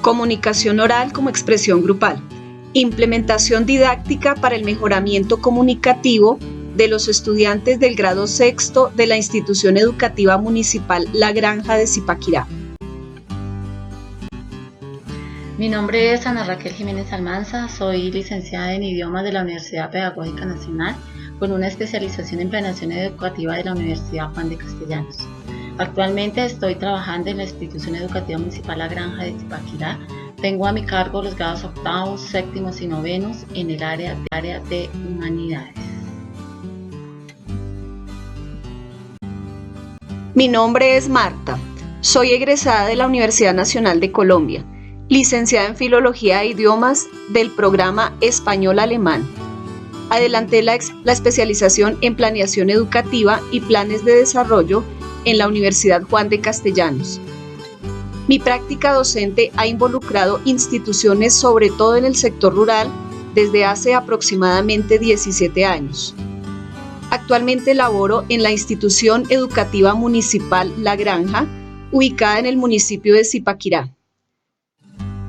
Comunicación oral como expresión grupal. Implementación didáctica para el mejoramiento comunicativo de los estudiantes del grado sexto de la Institución Educativa Municipal La Granja de Zipaquirá. Mi nombre es Ana Raquel Jiménez Almanza, soy licenciada en idiomas de la Universidad Pedagógica Nacional con una especialización en planeación educativa de la Universidad Juan de Castellanos. Actualmente estoy trabajando en la Institución Educativa Municipal La Granja de Zipaquirá. Tengo a mi cargo los grados octavos, séptimos y novenos en el área de humanidades. Mi nombre es Marta, soy egresada de la Universidad Nacional de Colombia, licenciada en Filología e Idiomas del programa Español-Alemán. Adelanté la especialización en Planeación Educativa y Planes de Desarrollo en la Universidad Juan de Castellanos. Mi práctica docente ha involucrado instituciones, sobre todo en el sector rural, desde hace aproximadamente 17 años. Actualmente laboro en la Institución Educativa Municipal La Granja, ubicada en el municipio de Zipaquirá.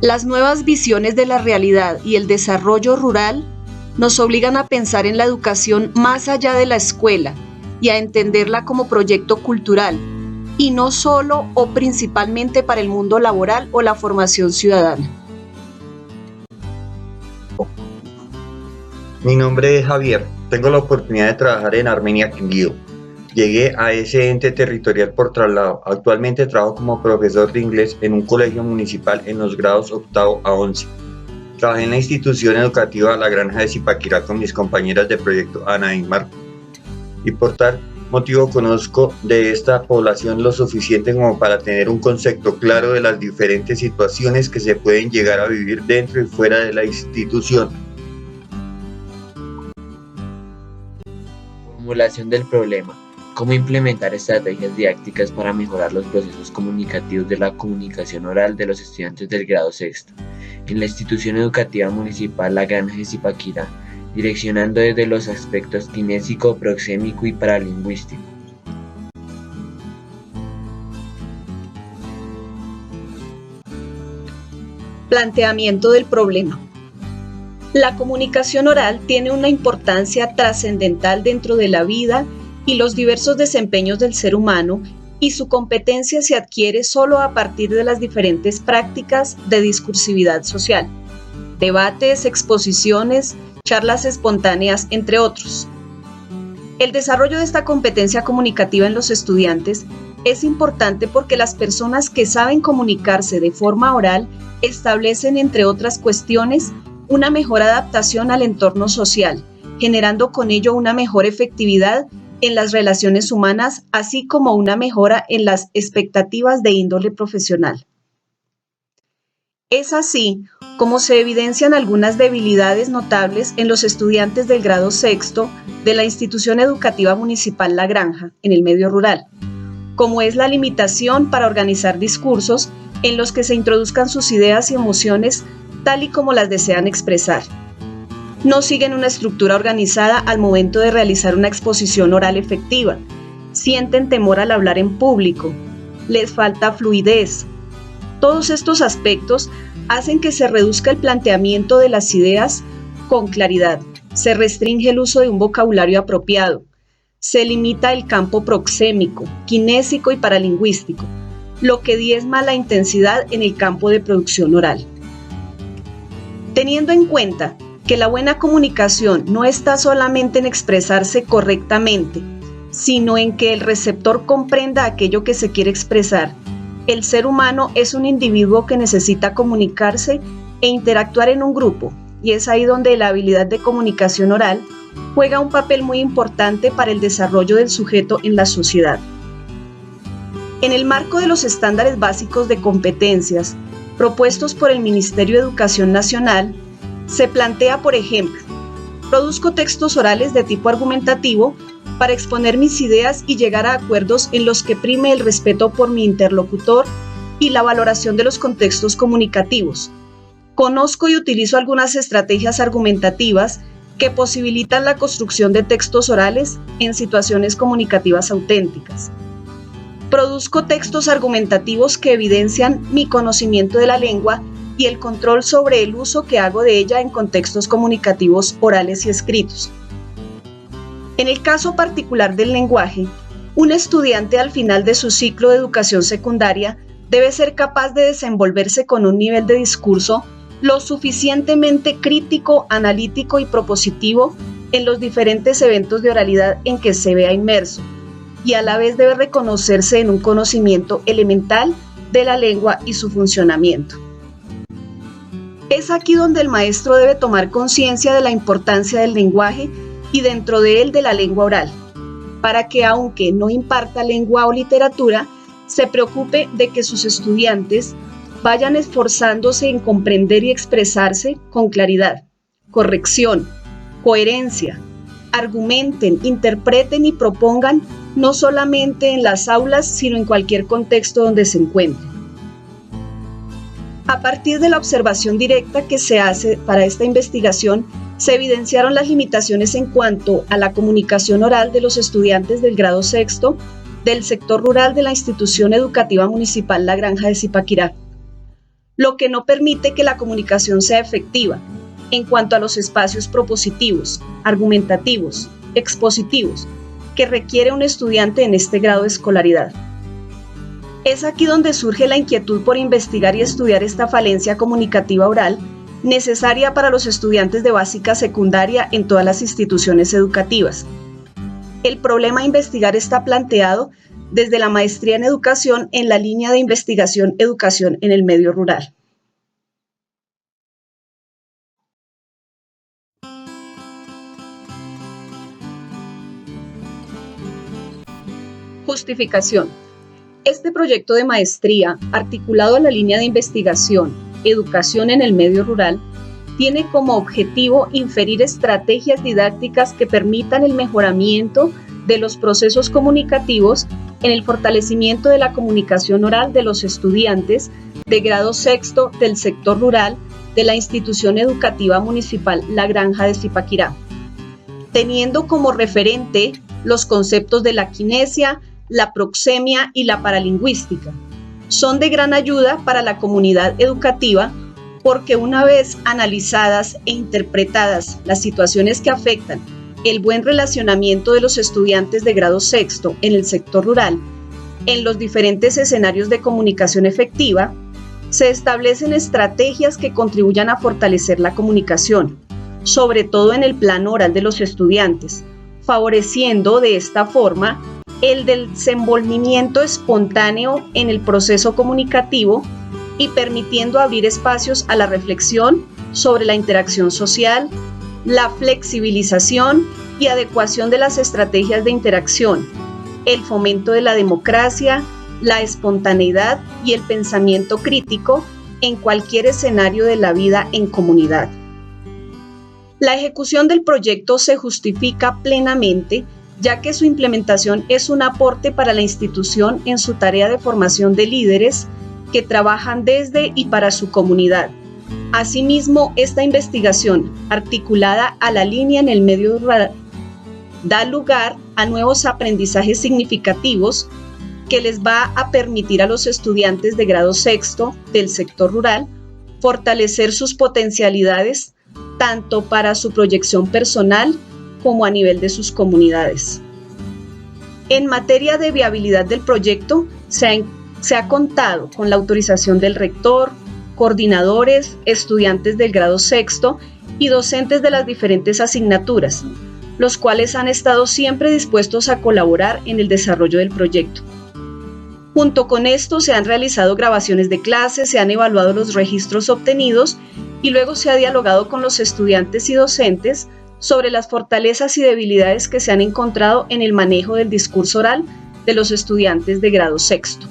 Las nuevas visiones de la realidad y el desarrollo rural nos obligan a pensar en la educación más allá de la escuela y a entenderla como proyecto cultural, y no solo o principalmente para el mundo laboral o la formación ciudadana. Mi nombre es Javier, tengo la oportunidad de trabajar en Armenia, Quindío. Llegué a ese ente territorial por traslado. Actualmente trabajo como profesor de inglés en un colegio municipal en los grados octavo a 11. Trabajé en la institución educativa La Granja de Zipaquirá con mis compañeras de proyecto Ana y Marco. Y por tal motivo conozco de esta población lo suficiente como para tener un concepto claro de las diferentes situaciones que se pueden llegar a vivir dentro y fuera de la institución. Formulación del problema. Cómo implementar estrategias didácticas para mejorar los procesos comunicativos de la comunicación oral de los estudiantes del grado sexto en la Institución Educativa Municipal La Granja de Zipaquirá, direccionando desde los aspectos kinésico, proxémico y paralingüístico. Planteamiento del problema. La comunicación oral tiene una importancia trascendental dentro de la vida y los diversos desempeños del ser humano, y su competencia se adquiere solo a partir de las diferentes prácticas de discursividad social, debates, exposiciones, charlas espontáneas, entre otros. El desarrollo de esta competencia comunicativa en los estudiantes es importante porque las personas que saben comunicarse de forma oral establecen, entre otras cuestiones, una mejor adaptación al entorno social, generando con ello una mejor efectividad en las relaciones humanas, así como una mejora en las expectativas de índole profesional. Es así como se evidencian algunas debilidades notables en los estudiantes del grado sexto de la Institución Educativa Municipal La Granja, en el medio rural, como es la limitación para organizar discursos en los que se introduzcan sus ideas y emociones tal y como las desean expresar. No siguen una estructura organizada al momento de realizar una exposición oral efectiva, sienten temor al hablar en público, les falta fluidez. Todos estos aspectos hacen que se reduzca el planteamiento de las ideas con claridad, se restringe el uso de un vocabulario apropiado, se limita el campo proxémico, kinésico y paralingüístico, lo que diezma la intensidad en el campo de producción oral. Teniendo en cuenta que la buena comunicación no está solamente en expresarse correctamente, sino en que el receptor comprenda aquello que se quiere expresar. El ser humano es un individuo que necesita comunicarse e interactuar en un grupo, y es ahí donde la habilidad de comunicación oral juega un papel muy importante para el desarrollo del sujeto en la sociedad. En el marco de los estándares básicos de competencias propuestos por el Ministerio de Educación Nacional, se plantea, por ejemplo, produzco textos orales de tipo argumentativo para exponer mis ideas y llegar a acuerdos en los que prime el respeto por mi interlocutor y la valoración de los contextos comunicativos. Conozco y utilizo algunas estrategias argumentativas que posibilitan la construcción de textos orales en situaciones comunicativas auténticas. Produzco textos argumentativos que evidencian mi conocimiento de la lengua y el control sobre el uso que hago de ella en contextos comunicativos orales y escritos. En el caso particular del lenguaje, un estudiante al final de su ciclo de educación secundaria debe ser capaz de desenvolverse con un nivel de discurso lo suficientemente crítico, analítico y propositivo en los diferentes eventos de oralidad en que se vea inmerso, y a la vez debe reconocerse en un conocimiento elemental de la lengua y su funcionamiento. Es aquí donde el maestro debe tomar conciencia de la importancia del lenguaje y dentro de él de la lengua oral, para que aunque no imparta lengua o literatura, se preocupe de que sus estudiantes vayan esforzándose en comprender y expresarse con claridad, corrección, coherencia, argumenten, interpreten y propongan no solamente en las aulas, sino en cualquier contexto donde se encuentren. A partir de la observación directa que se hace para esta investigación, se evidenciaron las limitaciones en cuanto a la comunicación oral de los estudiantes del grado sexto del sector rural de la institución educativa municipal La Granja de Zipaquirá, lo que no permite que la comunicación sea efectiva en cuanto a los espacios propositivos, argumentativos, expositivos, que requiere un estudiante en este grado de escolaridad. Es aquí donde surge la inquietud por investigar y estudiar esta falencia comunicativa oral necesaria para los estudiantes de básica secundaria en todas las instituciones educativas. El problema a investigar está planteado desde la maestría en educación en la línea de investigación Educación en el medio rural. Justificación. Este proyecto de maestría, articulado a la línea de investigación Educación en el medio rural, tiene como objetivo inferir estrategias didácticas que permitan el mejoramiento de los procesos comunicativos en el fortalecimiento de la comunicación oral de los estudiantes de grado sexto del sector rural de la institución educativa municipal La Granja de Zipaquirá, teniendo como referente los conceptos de la kinesia, la proxemia y la paralingüística. Son de gran ayuda para la comunidad educativa porque una vez analizadas e interpretadas las situaciones que afectan el buen relacionamiento de los estudiantes de grado sexto en el sector rural en los diferentes escenarios de comunicación efectiva, se establecen estrategias que contribuyan a fortalecer la comunicación, sobre todo en el plano oral de los estudiantes, favoreciendo de esta forma el desenvolvimiento espontáneo en el proceso comunicativo y permitiendo abrir espacios a la reflexión sobre la interacción social, la flexibilización y adecuación de las estrategias de interacción, el fomento de la democracia, la espontaneidad y el pensamiento crítico en cualquier escenario de la vida en comunidad. La ejecución del proyecto se justifica plenamente, ya que su implementación es un aporte para la institución en su tarea de formación de líderes que trabajan desde y para su comunidad. Asimismo, esta investigación, articulada a la línea en el medio rural, da lugar a nuevos aprendizajes significativos que les va a permitir a los estudiantes de grado sexto del sector rural fortalecer sus potencialidades tanto para su proyección personal como a nivel de sus comunidades. En materia de viabilidad del proyecto, se ha contado con la autorización del rector, coordinadores, estudiantes del grado sexto y docentes de las diferentes asignaturas, los cuales han estado siempre dispuestos a colaborar en el desarrollo del proyecto. Junto con esto se han realizado grabaciones de clases, se han evaluado los registros obtenidos y luego se ha dialogado con los estudiantes y docentes sobre las fortalezas y debilidades que se han encontrado en el manejo del discurso oral de los estudiantes de grado sexto.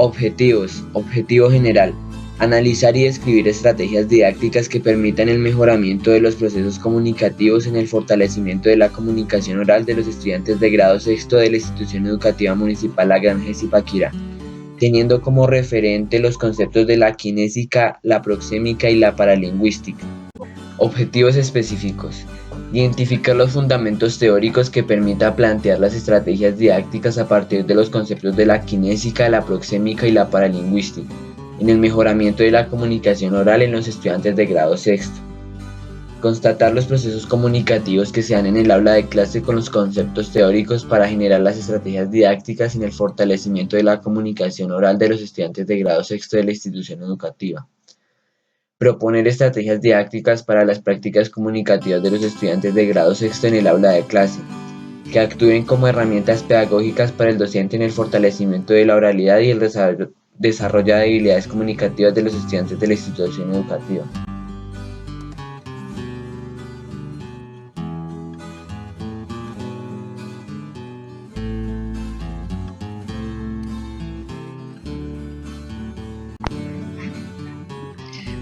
Objetivos. Objetivo general. Analizar y describir estrategias didácticas que permitan el mejoramiento de los procesos comunicativos en el fortalecimiento de la comunicación oral de los estudiantes de grado sexto de la institución educativa municipal La Granja de Zipaquirá, teniendo como referente los conceptos de la kinésica, la proxémica y la paralingüística. Objetivos específicos. Identificar los fundamentos teóricos que permita plantear las estrategias didácticas a partir de los conceptos de la kinésica, la proxémica y la paralingüística, en el mejoramiento de la comunicación oral en los estudiantes de grado sexto. Constatar los procesos comunicativos que se dan en el aula de clase con los conceptos teóricos para generar las estrategias didácticas en el fortalecimiento de la comunicación oral de los estudiantes de grado sexto de la institución educativa. Proponer estrategias didácticas para las prácticas comunicativas de los estudiantes de grado sexto en el aula de clase, que actúen como herramientas pedagógicas para el docente en el fortalecimiento de la oralidad y el desarrollo de habilidades comunicativas de los estudiantes de la institución educativa.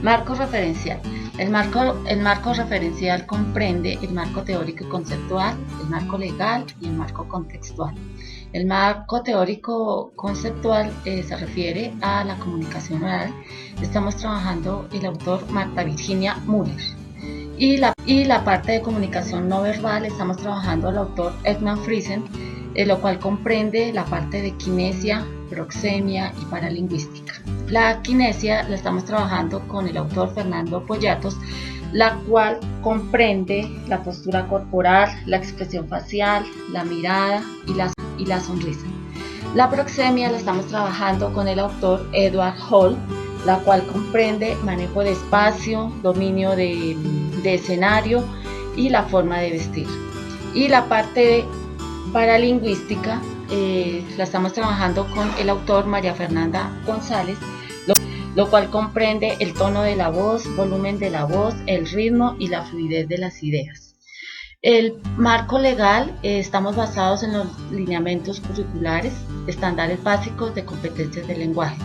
Marco referencial. El marco referencial comprende el marco teórico y conceptual, el marco legal y el marco contextual. El marco teórico conceptual se refiere a la comunicación oral. Estamos trabajando el autor Marta Virginia Müller. Y la parte de comunicación no verbal estamos trabajando el autor Edmund Friesen, lo cual comprende la parte de kinesia, proxemia y paralingüística. La kinesia la estamos trabajando con el autor Fernando Poyatos, la cual comprende la postura corporal, la expresión facial, la mirada y la sonrisa. La proxemia la estamos trabajando con el autor Edward Hall, la cual comprende manejo de espacio, dominio de escenario y la forma de vestir. Y la parte paralingüística la estamos trabajando con el autor María Fernanda González, lo cual comprende el tono de la voz, volumen de la voz, el ritmo y la fluidez de las ideas. El marco legal estamos basados en los lineamientos curriculares, estándares básicos de competencias del lenguaje.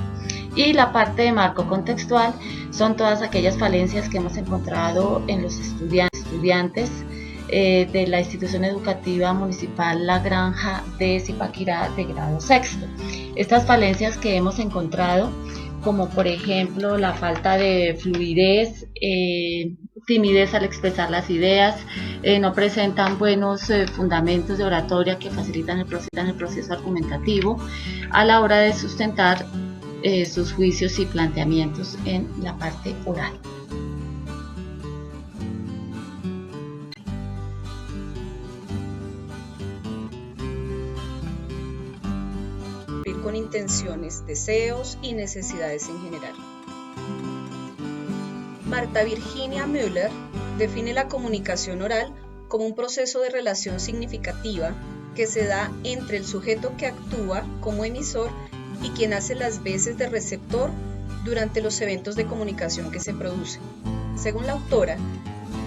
Y la parte de marco contextual son todas aquellas falencias que hemos encontrado en los estudiantes de la institución educativa municipal La Granja de Zipaquirá de grado sexto. Estas falencias que hemos encontrado, como por ejemplo la falta de fluidez, timidez al expresar las ideas, no presentan buenos fundamentos de oratoria que facilitan el proceso argumentativo a la hora de sustentar sus juicios y planteamientos en la parte oral. Con intenciones, deseos y necesidades en general. Marta Virginia Müller define la comunicación oral como un proceso de relación significativa que se da entre el sujeto que actúa como emisor y quien hace las veces de receptor durante los eventos de comunicación que se producen. Según la autora,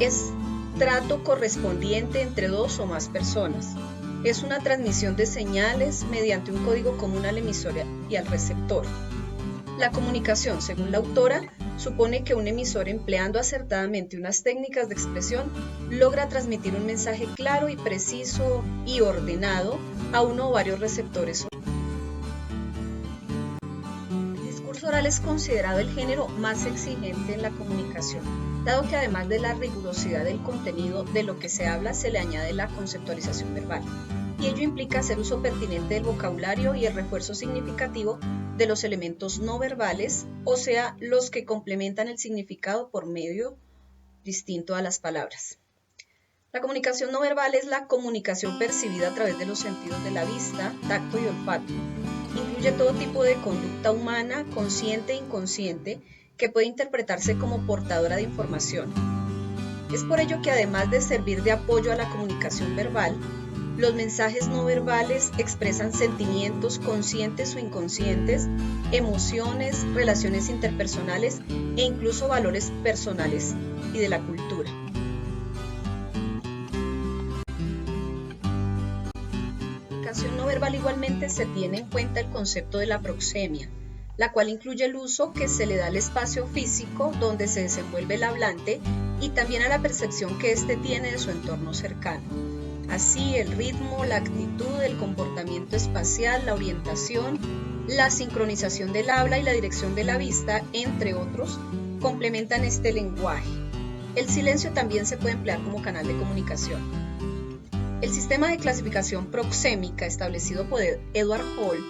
es trato correspondiente entre dos o más personas. Es una transmisión de señales mediante un código común al emisor y al receptor. La comunicación, según la autora, supone que un emisor, empleando acertadamente unas técnicas de expresión, logra transmitir un mensaje claro y preciso y ordenado a uno o varios receptores. El discurso oral es considerado el género más exigente en la comunicación, dado que además de la rigurosidad del contenido de lo que se habla, se le añade la conceptualización verbal. Y ello implica hacer uso pertinente del vocabulario y el refuerzo significativo de los elementos no verbales, o sea, los que complementan el significado por medio distinto a las palabras. La comunicación no verbal es la comunicación percibida a través de los sentidos de la vista, tacto y olfato. Incluye todo tipo de conducta humana, consciente e inconsciente, que puede interpretarse como portadora de información. Es por ello que además de servir de apoyo a la comunicación verbal, los mensajes no verbales expresan sentimientos conscientes o inconscientes, emociones, relaciones interpersonales e incluso valores personales y de la cultura. En la comunicación no verbal igualmente se tiene en cuenta el concepto de la proxemia, la cual incluye el uso que se le da al espacio físico donde se desenvuelve el hablante y también a la percepción que éste tiene de su entorno cercano. Así, el ritmo, la actitud, el comportamiento espacial, la orientación, la sincronización del habla y la dirección de la vista, entre otros, complementan este lenguaje. El silencio también se puede emplear como canal de comunicación. El sistema de clasificación proxémica establecido por Edward Hall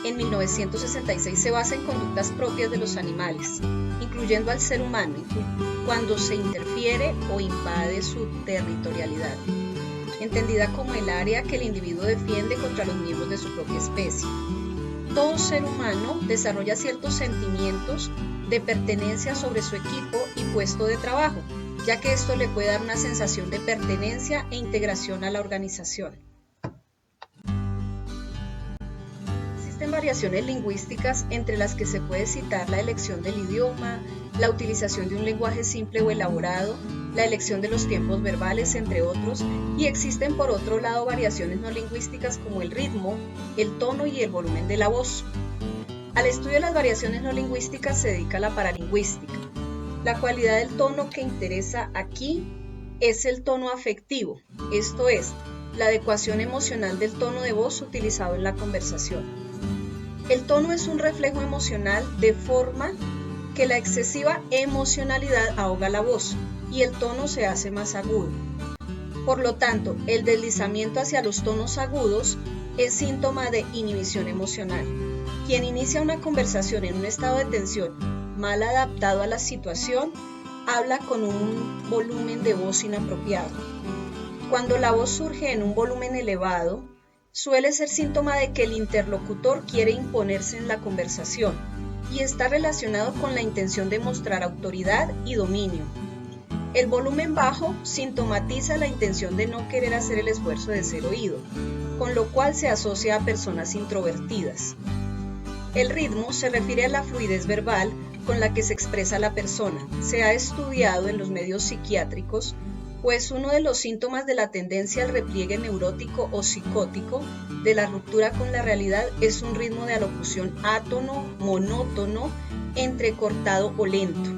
en 1966 se basa en conductas propias de los animales, incluyendo al ser humano, cuando se interfiere o invade su territorialidad, entendida como el área que el individuo defiende contra los miembros de su propia especie. Todo ser humano desarrolla ciertos sentimientos de pertenencia sobre su equipo y puesto de trabajo, ya que esto le puede dar una sensación de pertenencia e integración a la organización. Existen variaciones lingüísticas entre las que se puede citar la elección del idioma, la utilización de un lenguaje simple o elaborado, la elección de los tiempos verbales, entre otros, y existen por otro lado variaciones no lingüísticas como el ritmo, el tono y el volumen de la voz. Al estudio de las variaciones no lingüísticas se dedica la paralingüística. La cualidad del tono que interesa aquí es el tono afectivo, esto es, la adecuación emocional del tono de voz utilizado en la conversación. El tono es un reflejo emocional de forma que la excesiva emocionalidad ahoga la voz y el tono se hace más agudo. Por lo tanto, el deslizamiento hacia los tonos agudos es síntoma de inhibición emocional. Quien inicia una conversación en un estado de tensión mal adaptado a la situación, habla con un volumen de voz inapropiado. Cuando la voz surge en un volumen elevado, suele ser síntoma de que el interlocutor quiere imponerse en la conversación y está relacionado con la intención de mostrar autoridad y dominio. El volumen bajo sintomatiza la intención de no querer hacer el esfuerzo de ser oído, con lo cual se asocia a personas introvertidas. El ritmo se refiere a la fluidez verbal con la que se expresa la persona. Se ha estudiado en los medios psiquiátricos, pues uno de los síntomas de la tendencia al repliegue neurótico o psicótico de la ruptura con la realidad es un ritmo de alocución átono, monótono, entrecortado o lento.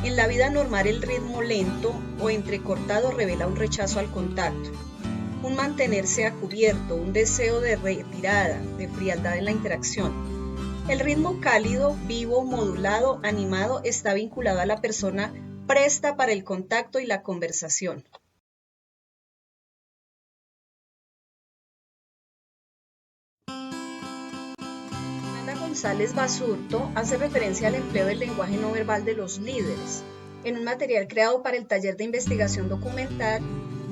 En la vida normal el ritmo lento o entrecortado revela un rechazo al contacto, un mantenerse a cubierto, un deseo de retirada, de frialdad en la interacción. El ritmo cálido, vivo, modulado, animado está vinculado a la persona presta para el contacto y la conversación. Ana González Basurto hace referencia al empleo del lenguaje no verbal de los líderes en un material creado para el taller de investigación documental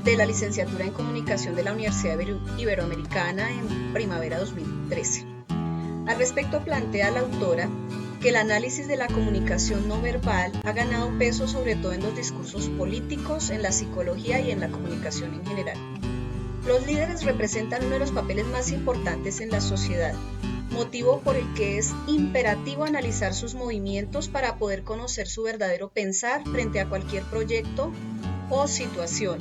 de la licenciatura en comunicación de la Universidad Iberoamericana en primavera 2013. Al respecto plantea la autora que el análisis de la comunicación no verbal ha ganado peso sobre todo en los discursos políticos, en la psicología y en la comunicación en general. Los líderes representan uno de los papeles más importantes en la sociedad, motivo por el que es imperativo analizar sus movimientos para poder conocer su verdadero pensar frente a cualquier proyecto o situación,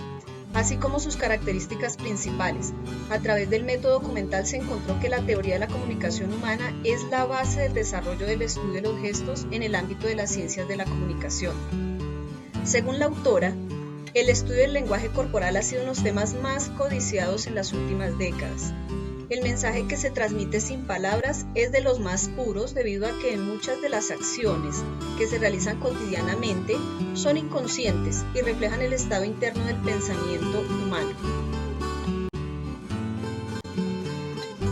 así como sus características principales. A través del método documental se encontró que la teoría de la comunicación humana es la base del desarrollo del estudio de los gestos en el ámbito de las ciencias de la comunicación. Según la autora, el estudio del lenguaje corporal ha sido uno de los temas más codiciados en las últimas décadas. El mensaje que se transmite sin palabras es de los más puros debido a que muchas de las acciones que se realizan cotidianamente son inconscientes y reflejan el estado interno del pensamiento humano.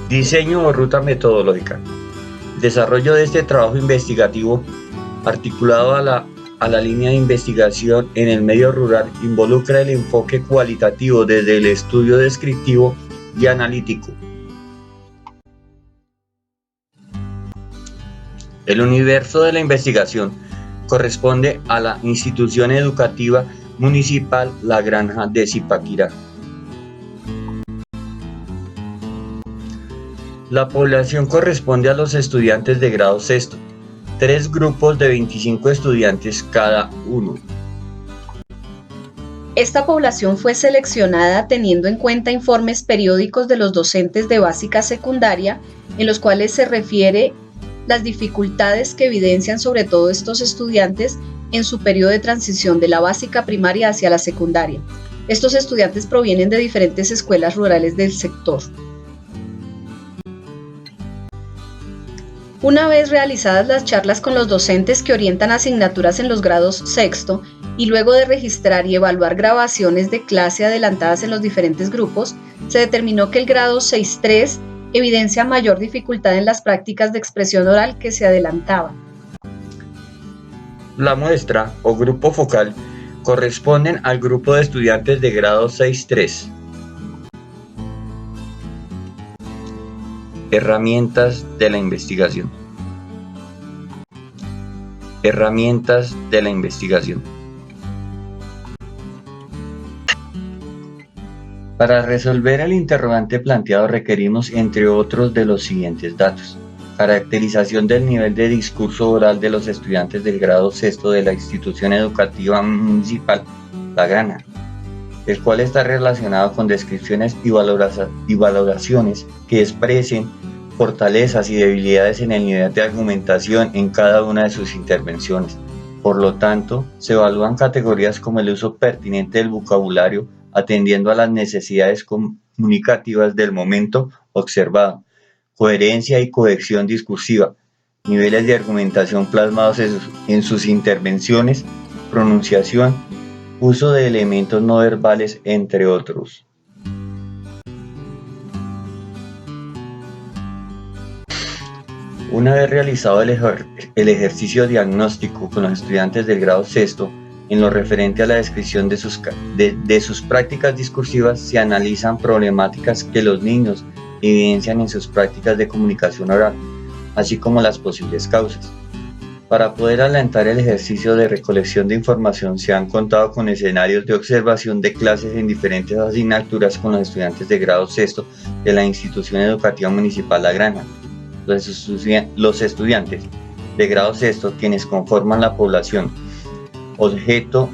Diseño o ruta metodológica. El desarrollo de este trabajo investigativo, articulado a la línea de investigación en el medio rural, involucra el enfoque cualitativo desde el estudio descriptivo y analítico. El universo de la investigación corresponde a la institución educativa municipal La Granja de Zipaquirá. La población corresponde a los estudiantes de grado sexto, 3 grupos de 25 estudiantes cada uno. Esta población fue seleccionada teniendo en cuenta informes periódicos de los docentes de básica secundaria en los cuales se refiere las dificultades que evidencian sobre todo estos estudiantes en su periodo de transición de la básica primaria hacia la secundaria. Estos estudiantes provienen de diferentes escuelas rurales del sector. Una vez realizadas las charlas con los docentes que orientan asignaturas en los grados sexto, y luego de registrar y evaluar grabaciones de clase adelantadas en los diferentes grupos, se determinó que el grado 6.3 evidencia mayor dificultad en las prácticas de expresión oral que se adelantaban. La muestra o grupo focal corresponden al grupo de estudiantes de grado 6.3. Herramientas de la investigación. Herramientas de la investigación. Para resolver el interrogante planteado requerimos, entre otros, de los siguientes datos. Caracterización del nivel de discurso oral de los estudiantes del grado sexto de la institución educativa municipal La Granja, el cual está relacionado con descripciones y valoraciones que expresen fortalezas y debilidades en el nivel de argumentación en cada una de sus intervenciones. Por lo tanto, se evalúan categorías como el uso pertinente del vocabulario atendiendo a las necesidades comunicativas del momento observado, coherencia y cohesión discursiva, niveles de argumentación plasmados en sus intervenciones, pronunciación, uso de elementos no verbales, entre otros. Una vez realizado el ejercicio diagnóstico con los estudiantes del grado sexto, en lo referente a la descripción de sus prácticas discursivas, se analizan problemáticas que los niños evidencian en sus prácticas de comunicación oral, así como las posibles causas. Para poder adelantar el ejercicio de recolección de información, se han contado con escenarios de observación de clases en diferentes asignaturas con los estudiantes de grado sexto de la institución educativa municipal La Granja. Los estudiantes de grado sexto, quienes conforman la población objeto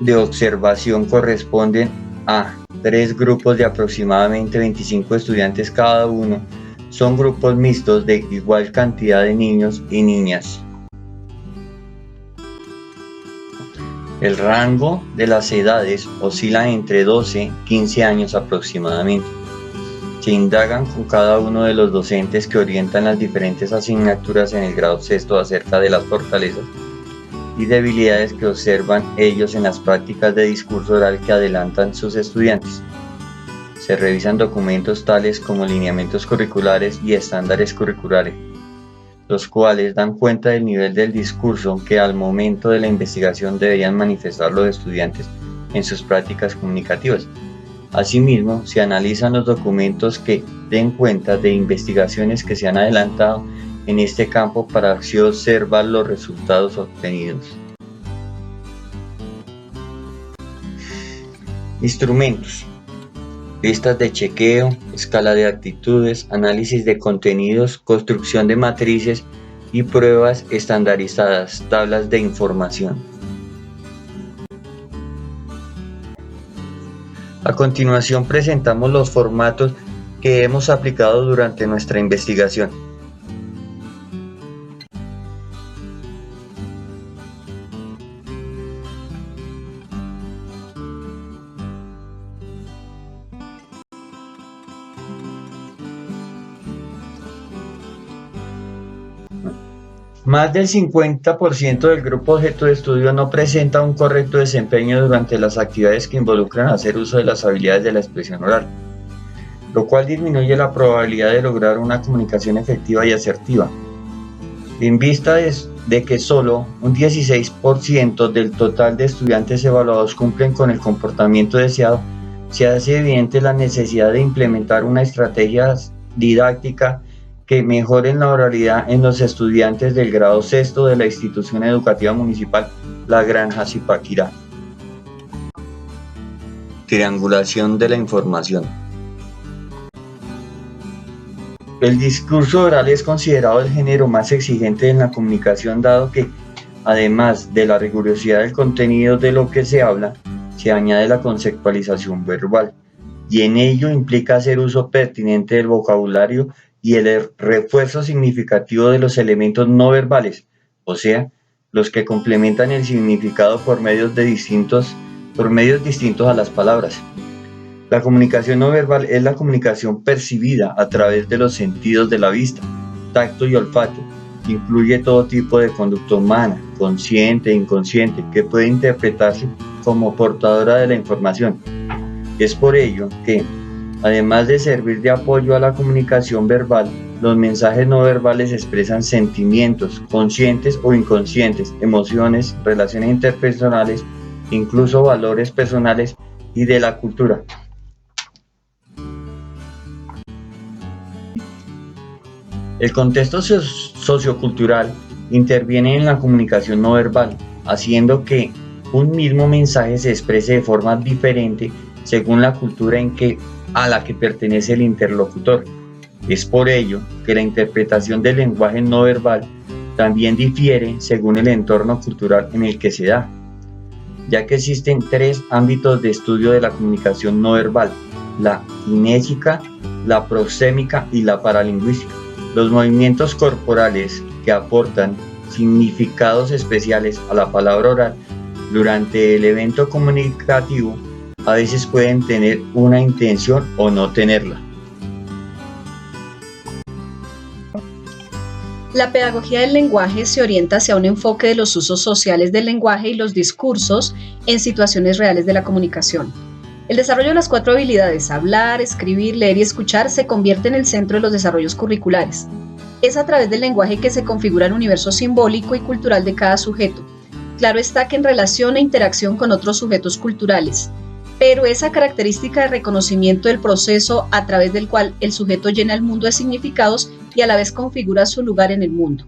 de observación, corresponden a 3 grupos de aproximadamente 25 estudiantes cada uno. Son grupos mixtos de igual cantidad de niños y niñas. El rango de las edades oscila entre 12 y 15 años aproximadamente. Se indagan con cada uno de los docentes que orientan las diferentes asignaturas en el grado sexto acerca de las fortalezas y debilidades que observan ellos en las prácticas de discurso oral que adelantan sus estudiantes. Se revisan documentos tales como lineamientos curriculares y estándares curriculares, los cuales dan cuenta del nivel del discurso que al momento de la investigación deberían manifestar los estudiantes en sus prácticas comunicativas. Asimismo, se analizan los documentos que den cuenta de investigaciones que se han adelantado en este campo para así observar los resultados obtenidos. Instrumentos: listas de chequeo, escala de actitudes, análisis de contenidos, construcción de matrices y pruebas estandarizadas, tablas de información. A continuación presentamos los formatos que hemos aplicado durante nuestra investigación. Más del 50% del grupo objeto de estudio no presenta un correcto desempeño durante las actividades que involucran hacer uso de las habilidades de la expresión oral, lo cual disminuye la probabilidad de lograr una comunicación efectiva y asertiva. En vista de que solo un 16% del total de estudiantes evaluados cumplen con el comportamiento deseado, se hace evidente la necesidad de implementar una estrategia didáctica que mejoren la oralidad en los estudiantes del grado sexto de la institución educativa municipal La Granja Zipaquirá. Triangulación de la información. El discurso oral es considerado el género más exigente en la comunicación, dado que, además de la rigurosidad del contenido de lo que se habla, se añade la conceptualización verbal, y en ello implica hacer uso pertinente del vocabulario y el refuerzo significativo de los elementos no verbales, o sea, los que complementan el significado por medios distintos a las palabras. La comunicación no verbal es la comunicación percibida a través de los sentidos de la vista, tacto y olfato, incluye todo tipo de conducta humana, consciente e inconsciente, que puede interpretarse como portadora de la información. Es por ello que, además de servir de apoyo a la comunicación verbal, los mensajes no verbales expresan sentimientos, conscientes o inconscientes, emociones, relaciones interpersonales, incluso valores personales y de la cultura. El contexto sociocultural interviene en la comunicación no verbal, haciendo que un mismo mensaje se exprese de forma diferente según la cultura a la que pertenece el interlocutor. Es por ello que la interpretación del lenguaje no verbal también difiere según el entorno cultural en el que se da, ya que existen 3 ámbitos de estudio de la comunicación no verbal: la kinésica, la proxémica y la paralingüística. Los movimientos corporales que aportan significados especiales a la palabra oral durante el evento comunicativo a veces pueden tener una intención o no tenerla. La pedagogía del lenguaje se orienta hacia un enfoque de los usos sociales del lenguaje y los discursos en situaciones reales de la comunicación. El desarrollo de las 4 habilidades, hablar, escribir, leer y escuchar, se convierte en el centro de los desarrollos curriculares. Es a través del lenguaje que se configura el universo simbólico y cultural de cada sujeto. Claro está que en relación e interacción con otros sujetos culturales, pero esa característica de reconocimiento del proceso a través del cual el sujeto llena el mundo de significados y a la vez configura su lugar en el mundo.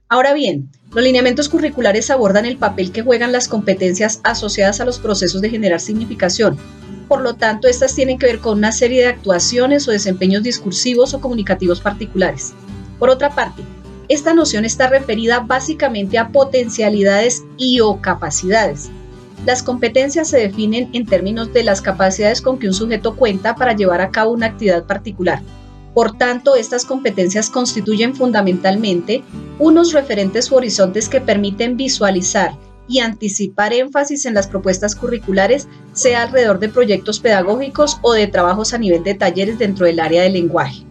Ahora bien, los lineamientos curriculares abordan el papel que juegan las competencias asociadas a los procesos de generar significación. Por lo tanto, estas tienen que ver con una serie de actuaciones o desempeños discursivos o comunicativos particulares. Por otra parte, esta noción está referida básicamente a potencialidades y o capacidades. Las competencias se definen en términos de las capacidades con que un sujeto cuenta para llevar a cabo una actividad particular. Por tanto, estas competencias constituyen fundamentalmente unos referentes u horizontes que permiten visualizar y anticipar énfasis en las propuestas curriculares, sea alrededor de proyectos pedagógicos o de trabajos a nivel de talleres dentro del área del lenguaje.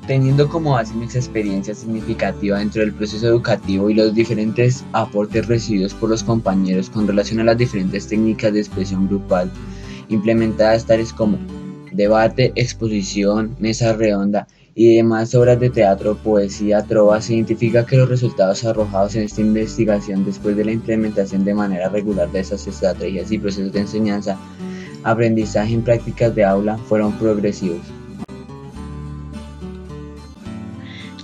Teniendo como base mis experiencias significativas dentro del proceso educativo y los diferentes aportes recibidos por los compañeros con relación a las diferentes técnicas de expresión grupal implementadas, tales como debate, exposición, mesa redonda y demás obras de teatro, poesía, trova, se identifica que los resultados arrojados en esta investigación después de la implementación de manera regular de esas estrategias y procesos de enseñanza, aprendizaje en prácticas de aula fueron progresivos,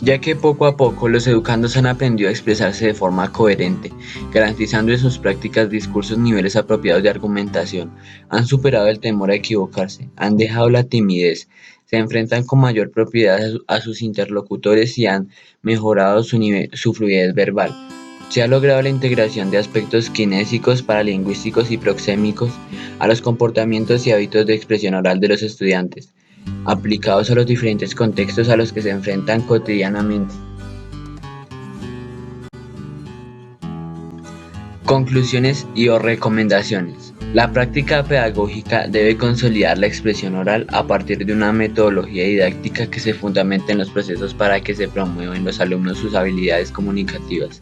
ya que poco a poco los educandos han aprendido a expresarse de forma coherente, garantizando en sus prácticas discursos niveles apropiados de argumentación, han superado el temor a equivocarse, han dejado la timidez, se enfrentan con mayor propiedad a sus interlocutores y han mejorado su fluidez verbal. Se ha logrado la integración de aspectos kinésicos, paralingüísticos y proxémicos a los comportamientos y hábitos de expresión oral de los estudiantes, aplicados a los diferentes contextos a los que se enfrentan cotidianamente. Conclusiones y o recomendaciones. La práctica pedagógica debe consolidar la expresión oral a partir de una metodología didáctica que se fundamente en los procesos para que se promuevan en los alumnos sus habilidades comunicativas,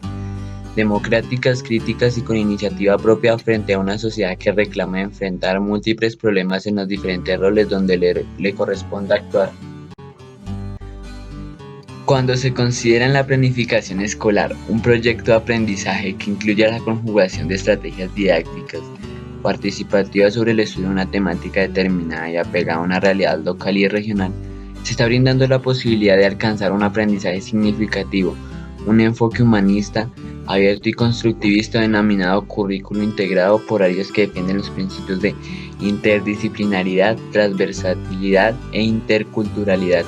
democráticas, críticas y con iniciativa propia frente a una sociedad que reclama enfrentar múltiples problemas en los diferentes roles donde le corresponda actuar. Cuando se considera en la planificación escolar un proyecto de aprendizaje que incluya la conjugación de estrategias didácticas participativas sobre el estudio de una temática determinada y apegada a una realidad local y regional, se está brindando la posibilidad de alcanzar un aprendizaje significativo, un enfoque humanista, abierto y constructivista denominado currículo integrado por áreas que defienden los principios de interdisciplinaridad, transversalidad e interculturalidad.